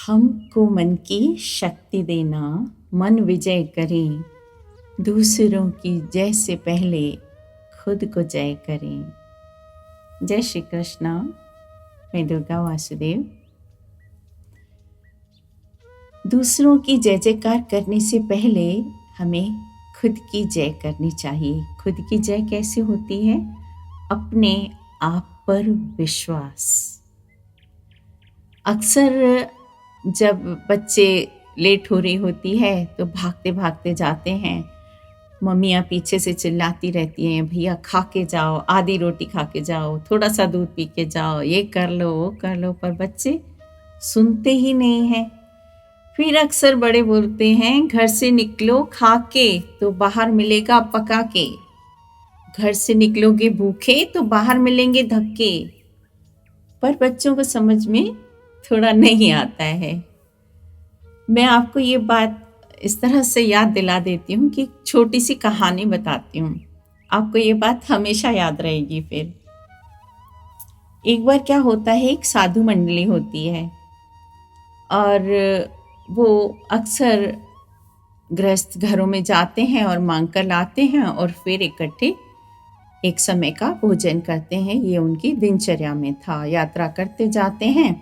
हमको मन की शक्ति देना, मन विजय करें, दूसरों की जय से पहले खुद को जय करें। जय श्री कृष्णा। मैं दुर्गा वासुदेव। दूसरों की जय जयकार करने से पहले हमें खुद की जय करनी चाहिए। खुद की जय कैसे होती है? अपने आप पर विश्वास। अक्सर जब बच्चे लेट हो रही होती है तो भागते भागते जाते हैं, मम्मियाँ पीछे से चिल्लाती रहती हैं, भैया खा के जाओ, आधी रोटी खा के जाओ, थोड़ा सा दूध पी के जाओ, ये कर लो वो कर लो, पर बच्चे सुनते ही नहीं हैं। फिर अक्सर बड़े बोलते हैं, घर से निकलो खा के तो बाहर मिलेगा पका के, घर से निकलोगे भूखे तो बाहर मिलेंगे धक्के। पर बच्चों को समझ में थोड़ा नहीं आता है। मैं आपको ये बात इस तरह से याद दिला देती हूँ कि छोटी सी कहानी बताती हूँ, आपको ये बात हमेशा याद रहेगी। फिर एक बार क्या होता है, एक साधु मंडली होती है और वो अक्सर गृहस्थ घरों में जाते हैं और मांग कर लाते हैं और फिर इकट्ठे एक समय का भोजन करते हैं। ये उनकी दिनचर्या में था। यात्रा करते जाते हैं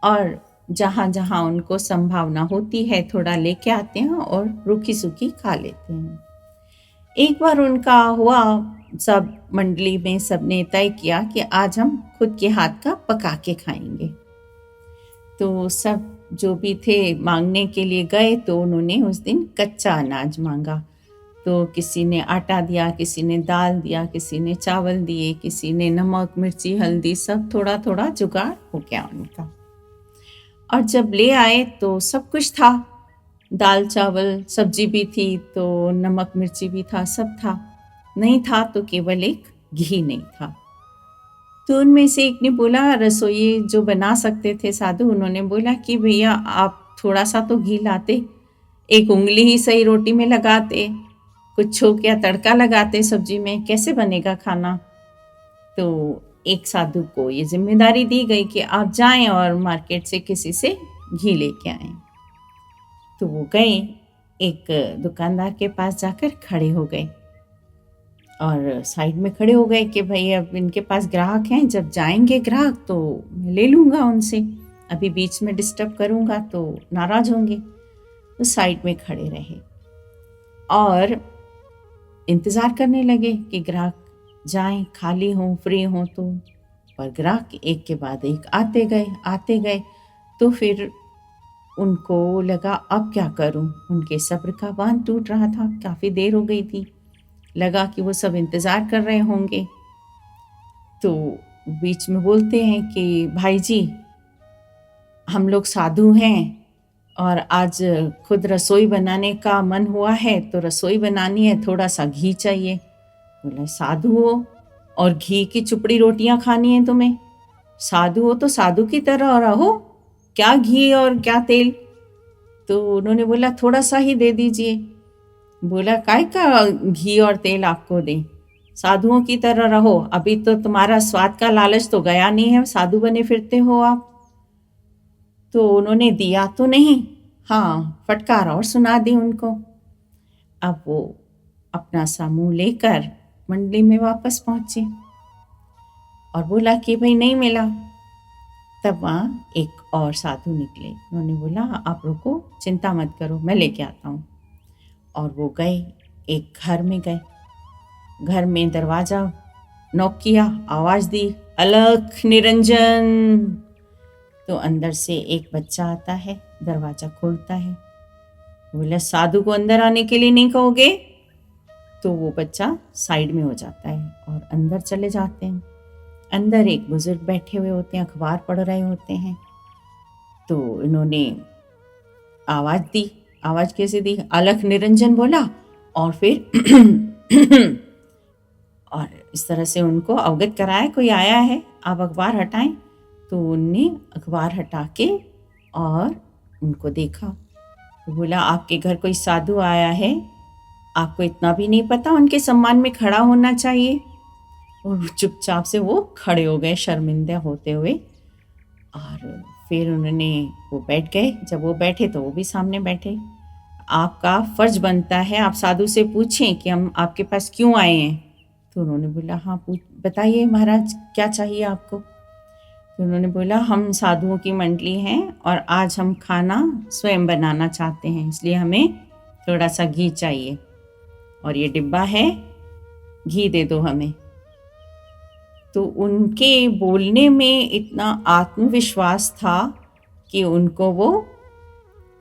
और जहाँ जहाँ उनको संभावना होती है थोड़ा लेके आते हैं और रूखी सूखी खा लेते हैं। एक बार उनका हुआ, सब मंडली में सबने तय किया कि आज हम खुद के हाथ का पका के खाएंगे। तो सब जो भी थे मांगने के लिए गए तो उन्होंने उस दिन कच्चा अनाज मांगा। तो किसी ने आटा दिया, किसी ने दाल दिया, किसी ने चावल दिए, किसी ने नमक मिर्ची हल्दी, सब थोड़ा थोड़ा जुगाड़ हो गया उनका। और जब ले आए तो सब कुछ था, दाल चावल सब्जी भी थी, तो नमक मिर्ची भी था, सब था। नहीं था तो केवल एक घी नहीं था। तो उनमें से एक ने बोला, रसोई जो बना सकते थे साधु, उन्होंने बोला कि भैया आप थोड़ा सा तो घी लाते, एक उंगली ही सही रोटी में लगाते, कुछ छोंक या तड़का लगाते सब्जी में, कैसे बनेगा खाना। तो एक साधु को ये जिम्मेदारी दी गई कि आप जाएं और मार्केट से किसी से घी लेके आएं। तो वो गए, एक दुकानदार के पास जाकर खड़े हो गए और साइड में खड़े हो गए कि भाई अब इनके पास ग्राहक हैं, जब जाएंगे ग्राहक तो मैं ले लूँगा उनसे, अभी बीच में डिस्टर्ब करूँगा तो नाराज़ होंगे। तो साइड में खड़े रहे और इंतज़ार करने लगे कि ग्राहक जाएं, खाली हों फ्री हों तो। पर ग्राहक एक के बाद एक आते गए। तो फिर उनको लगा अब क्या करूं, उनके सब्र का बांध टूट रहा था, काफ़ी देर हो गई थी, लगा कि वो सब इंतज़ार कर रहे होंगे। तो बीच में बोलते हैं कि भाई जी हम लोग साधु हैं और आज खुद रसोई बनाने का मन हुआ है, तो रसोई बनानी है, थोड़ा सा घी चाहिए। बोले साधु हो और घी की चुपड़ी रोटियां खानी है तुम्हें? साधु हो तो साधु की तरह रहो, क्या घी और क्या तेल। तो उन्होंने बोला थोड़ा सा ही दे दीजिए। बोला काय का घी और तेल आपको दें, साधुओं की तरह रहो, अभी तो तुम्हारा स्वाद का लालच तो गया नहीं है, साधु बने फिरते हो आप। तो उन्होंने दिया तो नहीं, हाँ फटकार और सुना दी उनको। अब वो अपना सा मुंह लेकर मंडली में वापस पहुंचे और बोला कि भाई नहीं मिला। तब वहाँ एक और साधु निकले, उन्होंने बोला आप रुको, चिंता मत करो, मैं लेके आता हूँ। और वो गए, एक घर में गए, घर में दरवाज़ा नॉक किया, आवाज़ दी अलख निरंजन। तो अंदर से एक बच्चा आता है, दरवाज़ा खोलता है। बोला साधु को अंदर आने के लिए नहीं कहोगे? तो वो बच्चा साइड में हो जाता है और अंदर चले जाते हैं। अंदर एक बुजुर्ग बैठे हुए होते हैं, अखबार पढ़ रहे होते हैं। तो इन्होंने आवाज़ दी, आवाज़ कैसे दी, अलख निरंजन बोला और फिर और इस तरह से उनको अवगत कराया कोई आया है, आप अखबार हटाएं। तो उनने अखबार हटा के और उनको देखा। तो बोला आपके घर कोई साधु आया है, आपको इतना भी नहीं पता उनके सम्मान में खड़ा होना चाहिए? और चुपचाप से वो खड़े हो गए शर्मिंदा होते हुए। और फिर उन्होंने वो बैठ गए। जब वो बैठे तो वो भी सामने बैठे। आपका फ़र्ज़ बनता है आप साधु से पूछें कि हम आपके पास क्यों आए हैं। तो उन्होंने बोला हाँ बताइए महाराज क्या चाहिए आपको। तो उन्होंने बोला हम साधुओं की मंडली हैं और आज हम खाना स्वयं बनाना चाहते हैं, इसलिए हमें थोड़ा सा घी चाहिए और ये डिब्बा है, घी दे दो हमें। तो उनके बोलने में इतना आत्मविश्वास था कि उनको वो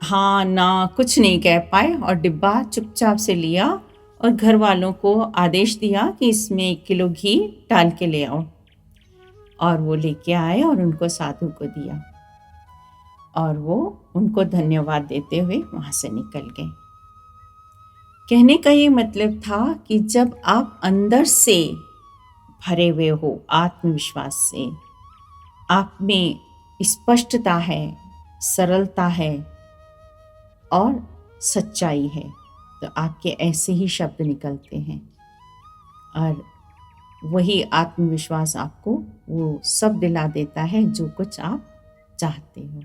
हाँ ना कुछ नहीं कह पाए और डिब्बा चुपचाप से लिया और घर वालों को आदेश दिया कि इसमें 1 किलो घी डाल के ले आओ। और वो लेके आए और उनको साधु को दिया और वो उनको धन्यवाद देते हुए वहाँ से निकल गए। कहने का ये मतलब था कि जब आप अंदर से भरे हुए हो आत्मविश्वास से, आप में स्पष्टता है, सरलता है और सच्चाई है, तो आपके ऐसे ही शब्द निकलते हैं और वही आत्मविश्वास आपको वो सब दिला देता है जो कुछ आप चाहते हो।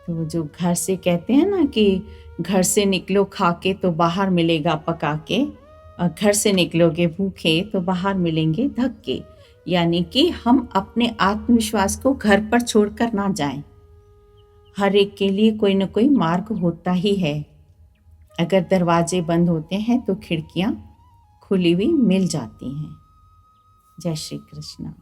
तो जो घर से कहते हैं ना कि घर से निकलो खा के तो बाहर मिलेगा पका के, और घर से निकलोगे भूखे तो बाहर मिलेंगे धक्के। यानी कि हम अपने आत्मविश्वास को घर पर छोड़कर ना जाएं। हर एक के लिए कोई न कोई मार्ग होता ही है। अगर दरवाजे बंद होते हैं तो खिड़कियां खुली हुई मिल जाती हैं। जय श्री कृष्ण।